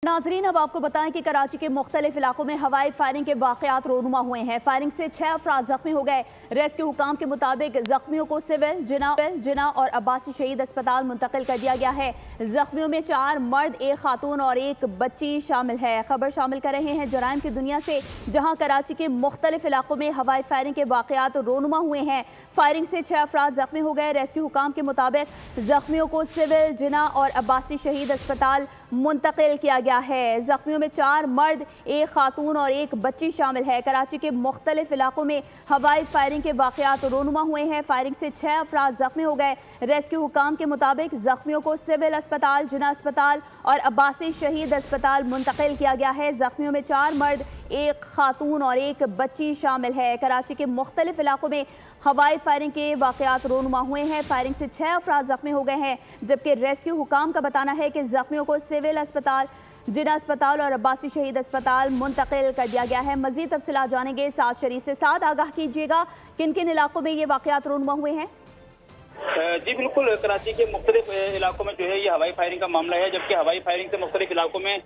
नाजरीन, अब आपको बताएं कि कराची के मुख्तलिफ इलाकों में हवाई फायरिंग के वाकयात रोनुमा हुए हैं। फायरिंग से 6 अफराद जख्मी हो गए। रेस्क्यू हुकाम के मुताबिक जख्मियों को सिविल जिना और अब्बासी शहीद अस्पताल मुंतकिल कर दिया गया है। जख्मियों में 4 मर्द, 1 खातून और 1 बच्ची शामिल है। खबर शामिल कर रहे हैं जराइम की दुनिया से, जहाँ कराची के मुख्तलिफ इलाकों में हवाई फायरिंग के वाकयात रोनुमा हुए हैं। फायरिंग से 6 अफराद जख्मी हो गए। रेस्क्यू हुकाम के मुताबिक जख्मियों को सिविल जिना और अब्बासी शहीद अस्पताल मुंतकिल किया गया है। जख्मियों में 4 मर्द, 1 खातून और 1 बच्ची शामिल है। कराची के मुख्तलिफ इलाकों में हवाई फायरिंग के वाकयात रोनुमा हुए हैं। फायरिंग से 6 अफराद जख्मी हो गए। रेस्क्यू हुकाम के मुताबिक जख्मियों को सिविल अस्पताल, जिना अस्पताल और अब्बासी शहीद अस्पताल मुंतकिल किया गया है। जख्मियों में 4 मर्द, 1 खातून और 1 बच्ची शामिल है। कराची के मुख्तलिफ इलाकों में हवाई फायरिंग के वाकयात रोनुमा हुए हैं। फायरिंग से 6 अफराद जख्मी हो गए हैं, जबकि रेस्क्यू हुकाम का बताना है कि जख्मियों को सिविल अस्पताल, जिना अस्पताल और अब्बासी शहीद अस्पताल मुंतकिल कर दिया गया है। मजीद तफसीलात जानेंगे साद शरीफ से। साद, आगाह कीजिएगा किन किन इलाकों में ये वाकयात रोनुमा हुए हैं? जी बिल्कुल, कराची के मुख्तलिफ इलाकों में जो है ये हवाई फायरिंग का मामला है, जबकि हवाई फायरिंग से मुख्तलिफ इलाकों में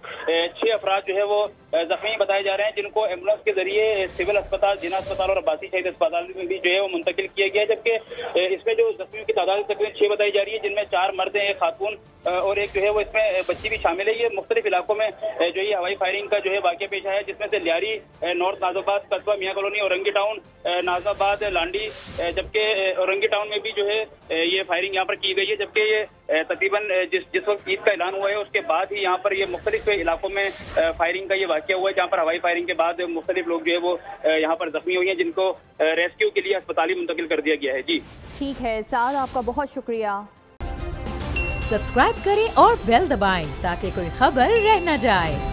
6 अफराद जो है वो जख्मी बताए जा रहे हैं, जिनको एम्बुलेंस के जरिए सिविल अस्पताल, जिना अस्पताल और अब्बासी शहीद अस्पताल में भी जो है वो मुंतकिल किया गया है। जबकि इसमें जो जख्मियों की तादाद तकरीबन 6 बताई जा रही है, जिनमें 4 मर्द हैं, 1 खातून और 1 जो है वो इसमें बच्ची भी शामिल है। ये मुख्तलिफ इलाकों में जो ये हवाई फायरिंग का जो है वाक़या पेश आया, जिसमें से लियारी, नॉर्थ नाजाबाद, कस्बा मियाँ कॉलोनी, औरंगी टाउन, नाजाबाद, लांडी, जबकि औरंगी टाउन में भी जो है ये फायरिंग यहाँ पर की गई है। जबकि ये तकरीबन जिस वक्त ईद का ऐलान हुआ है उसके बाद ही यहाँ पर ये मुख्तलिफ इलाकों में फायरिंग का ये वाक़या हुआ है, जहाँ पर हवाई फायरिंग के बाद मुख्तलिफ लोग जो है वो यहाँ पर जख्मी हुए हैं, जिनको रेस्क्यू के लिए अस्पताल मुंतकिल कर दिया गया है। जी ठीक है साद, आपका बहुत शुक्रिया। सब्सक्राइब करें और बेल दबाएं ताकि कोई खबर रह न जाए।